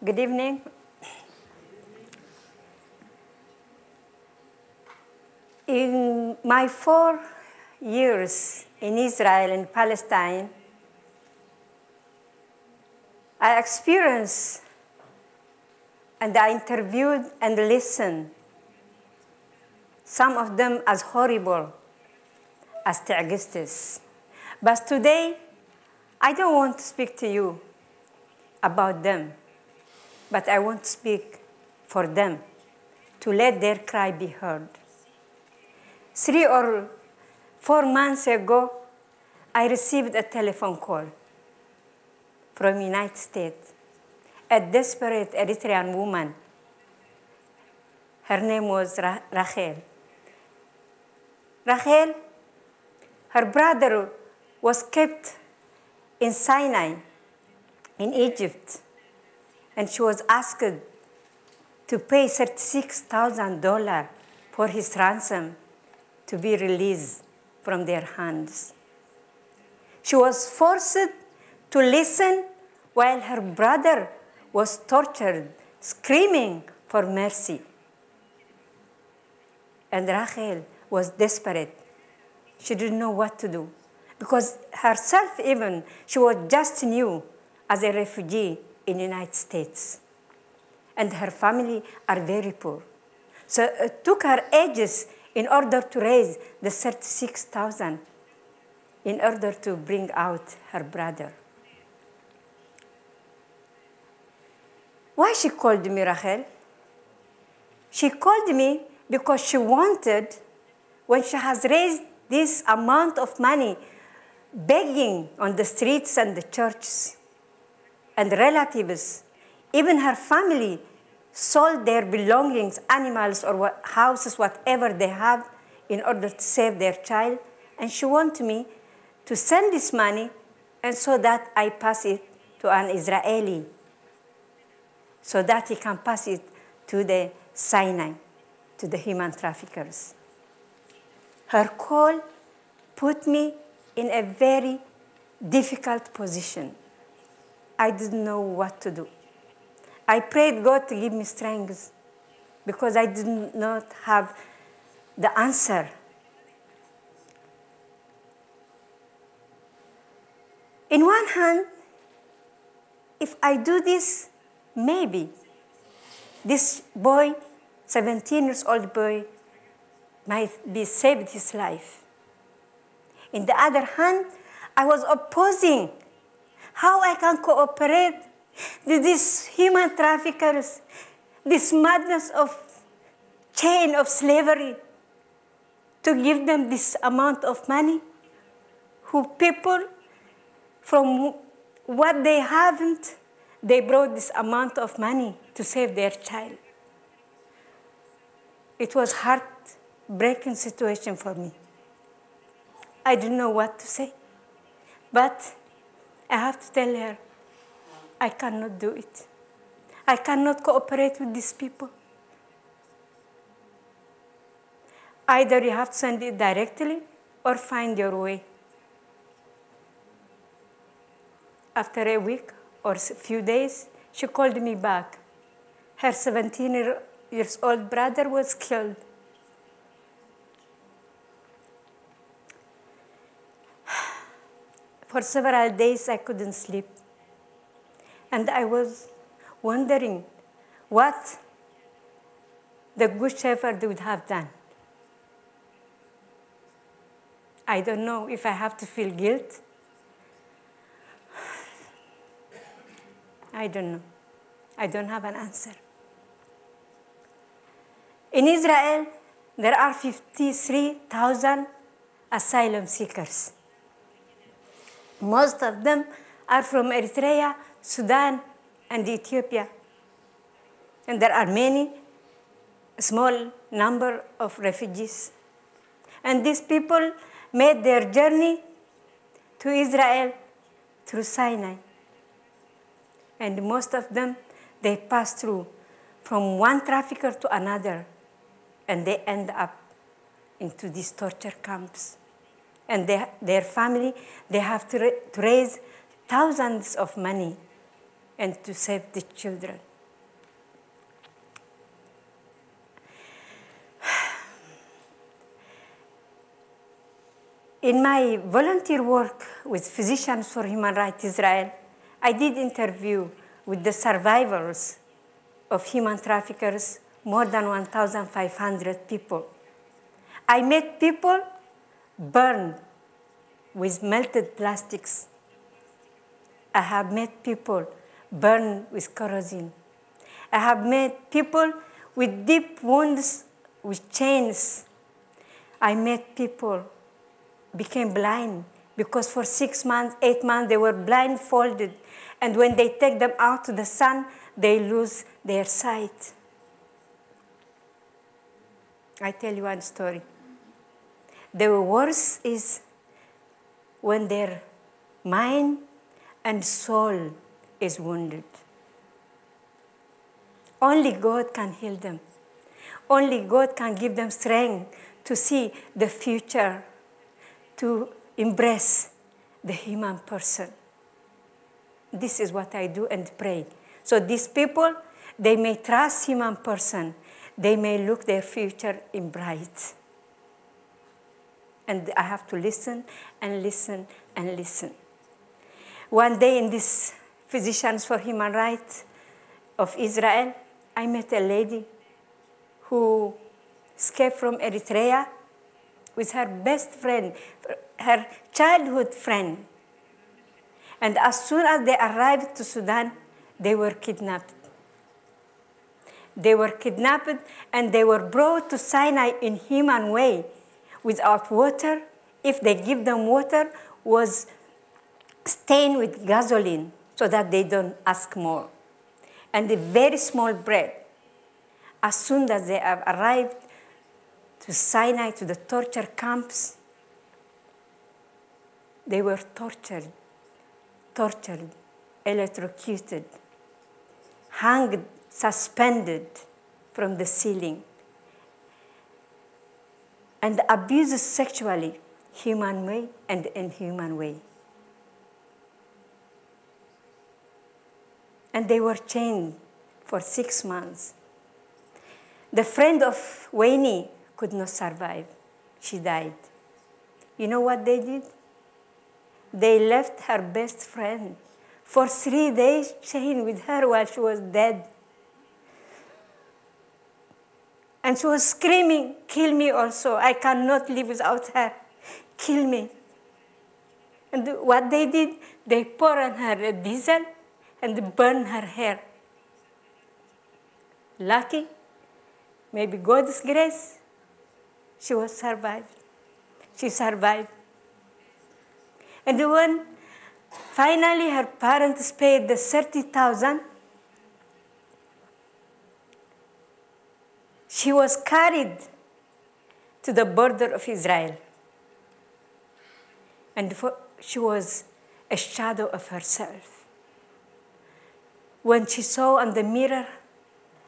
Good evening. In my 4 years in Israel and Palestine, I experienced and I interviewed and listened, some of them as horrible as Teagistes. But today, I don't want to speak to you about them, but I want to speak for them, to let their cry be heard. 3 or 4 months ago, I received a telephone call from the United States. A desperate Eritrean woman. Her name was Rachel. Rachel, her brother was kept in Sinai, in Egypt, and she was asked to pay $36,000 for his ransom to be released from their hands. She was forced to listen while her brother was tortured, screaming for mercy. And Rachel was desperate. She didn't know what to do. Because herself even, she was just new as a refugee in the United States. And her family are very poor. So it took her ages in order to raise the $36,000 in order to bring out her brother. Why she called me Rachel? She called me because she wanted, when she has raised this amount of money, begging on the streets and the churches, and relatives, even her family, sold their belongings, animals or houses, whatever they have, in order to save their child. And she wanted me to send this money, and so that I pass it to an Israeli, so that he can pass it to the Sinai, to the human traffickers. Her call put me in a very difficult position. I didn't know what to do. I prayed God to give me strength because I did not have the answer. In one hand, if I do this, maybe this boy, 17-year-old boy, might be saved his life. In the other hand, I was opposing how I can cooperate with these human traffickers, this madness of chain of slavery, to give them this amount of money, who people, from what they haven't, they brought this amount of money to save their child. It was a heartbreaking situation for me. I didn't know what to say. But I have to tell her, I cannot do it. I cannot cooperate with these people. Either you have to send it directly or find your way. After a week or a few days, she called me back. Her 17-year-old brother was killed. For several days, I couldn't sleep. And I was wondering what the Good Shepherd would have done. I don't know if I have to feel guilt. I don't know. I don't have an answer. In Israel, there are 53,000 asylum seekers. Most of them are from Eritrea, Sudan, and Ethiopia. And there are many, small number of refugees. And these people made their journey to Israel through Sinai. And most of them, they pass through from one trafficker to another, and they end up into these torture camps. And their family, they have to raise thousands of money and to save the children. In my volunteer work with Physicians for Human Rights Israel, I did interview with the survivors of human traffickers, more than 1,500 people. I met people burned with melted plastics. I have met people burned with kerosene. I have met people with deep wounds with chains. I met people became blind because for 6 months, 8 months, they were blindfolded. And when they take them out to the sun, they lose their sight. I tell you one story. The worst is when their mind and soul is wounded. Only God can heal them. Only God can give them strength to see the future, to embrace the human person. This is what I do and pray. So these people, they may trust human person. They may look their future in bright. And I have to listen and listen and listen. One day in this Physicians for Human Rights of Israel, I met a lady who escaped from Eritrea with her best friend, her childhood friend. And as soon as they arrived to Sudan, they were kidnapped. They were kidnapped and they were brought to Sinai in human way, without water. If they give them water, was stained with gasoline so that they don't ask more. And a very small bread. As soon as they have arrived to Sinai, to the torture camps, they were tortured, electrocuted, hung, suspended from the ceiling, and abused sexually, human way and inhuman way. And they were chained for 6 months. The friend of Wayne could not survive. She died. You know what they did? They left her best friend for 3 days, chained with her while she was dead. And she was screaming, "Kill me also. I cannot live without her. Kill me." And what they did, they poured on her a diesel and burned her hair. Lucky, maybe God's grace, she was survived. She survived. And when finally her parents paid the 30,000, she was carried to the border of Israel. And she was a shadow of herself. When she saw on the mirror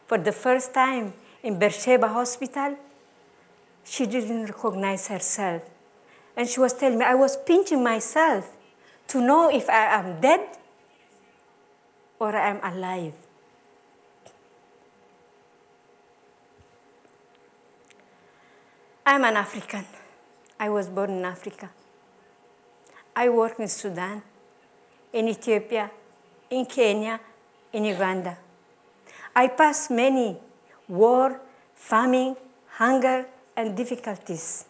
for the first time in Beersheba hospital, she didn't recognize herself. And she was telling me, I was pinching myself to know if I am dead or I am alive. I'm an African. I was born in Africa. I work in Sudan, in Ethiopia, in Kenya, in Uganda. I passed many war, famine, hunger, and difficulties.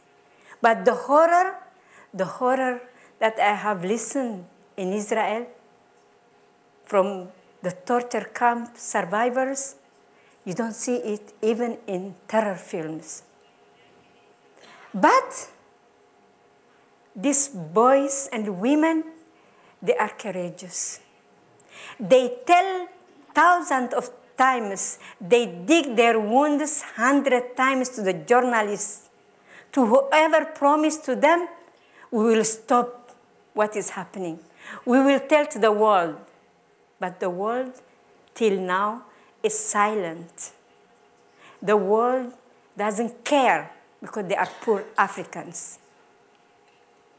But the horror that I have listened in Israel from the torture camp survivors, you don't see it even in terror films. But these boys and women, they are courageous. They tell thousands of times, they dig their wounds 100 times to the journalists, to whoever promised to them, we will stop what is happening. We will tell to the world. But the world, till now, is silent. The world doesn't care because they are poor Africans.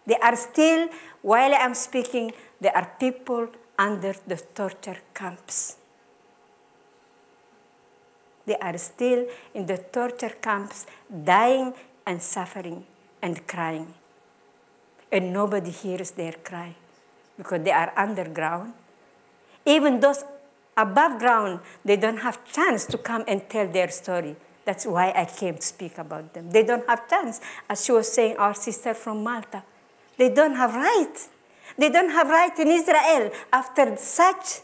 They are still, while I'm speaking, there are people under the torture camps. They are still in the torture camps, dying and suffering and crying. and nobody hears their cry because they are underground. Even those above ground, they don't have chance to come and tell their story. That's why I came to speak about them. They don't have chance, as she was saying, our sister from Malta. They don't have right. They don't have right in Israel after such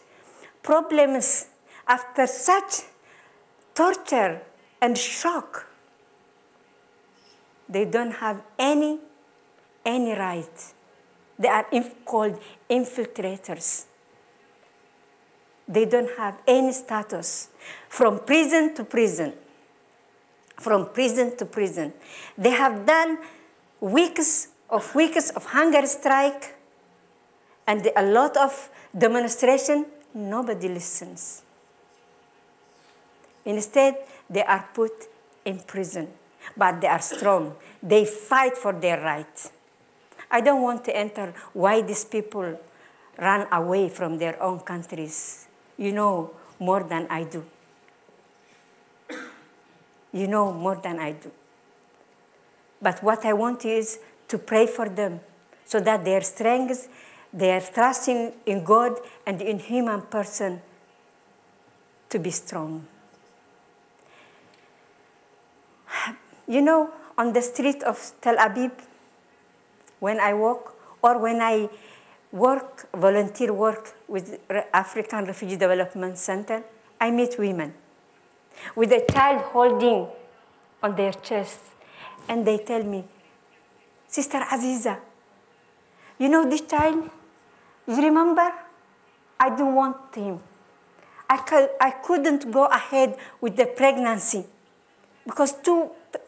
problems, after such torture and shock. They don't have any right. They are called infiltrators. They don't have any status. From prison to prison. From prison to prison. They have done weeks of hunger strike and a lot of demonstration. Nobody listens. Instead, they are put in prison. But they are strong. They fight for their rights. I don't want to enter why these people run away from their own countries. You know more than I do. You know more than I do. But what I want is to pray for them so that their strength, their trusting in God and in human person to be strong. You know, on the street of Tel Aviv, when I walk, or when I work, volunteer work with African Refugee Development Center, I meet women with a child holding on their chest, and they tell me, Sister Aziza, you know this child? You remember? I don't want him. I couldn't go ahead with the pregnancy because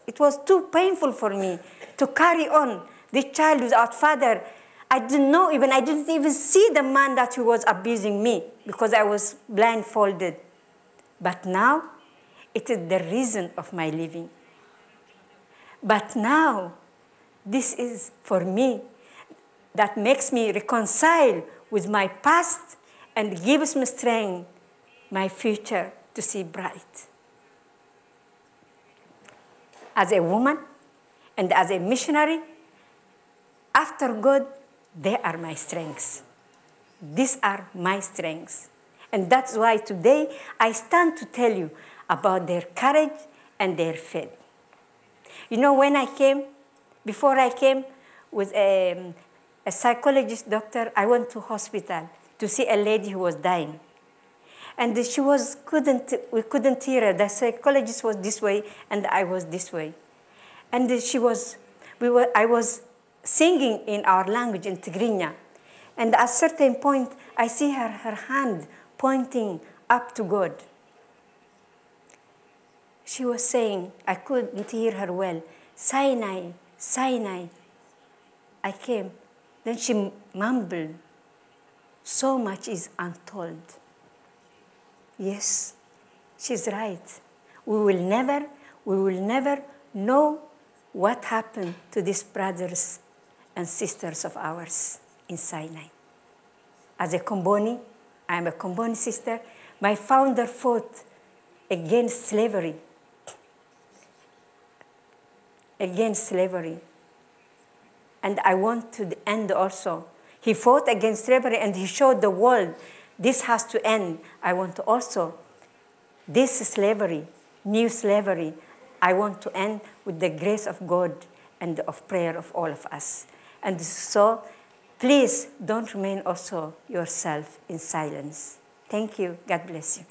it was too painful for me to carry on this child without father. I didn't even see the man that he was abusing me because I was blindfolded. But now, it is the reason of my living. But now, this is for me that makes me reconcile with my past and gives me strength, my future to see bright. As a woman and as a missionary, after God, they are my strengths. These are my strengths. And that's why today I stand to tell you about their courage and their faith. You know, before I came with a psychologist doctor, I went to hospital to see a lady who was dying. And we couldn't hear her. The psychologist was this way, and I was this way. And I was singing in our language, in Tigrinya. And at a certain point, I see her hand pointing up to God. She was saying, I couldn't hear her well, Sinai, Sinai. I came. Then she mumbled, so much is untold. Yes, she's right. We will never know what happened to these brothers and sisters of ours in Sinai. As a Komboni, I am a Komboni sister. My founder fought against slavery. Against slavery. And I want to end also. He fought against slavery and he showed the world this has to end. I want to also, this slavery, new slavery, I want to end with the grace of God and of prayer of all of us. And so, please don't remain also yourself in silence. Thank you. God bless you.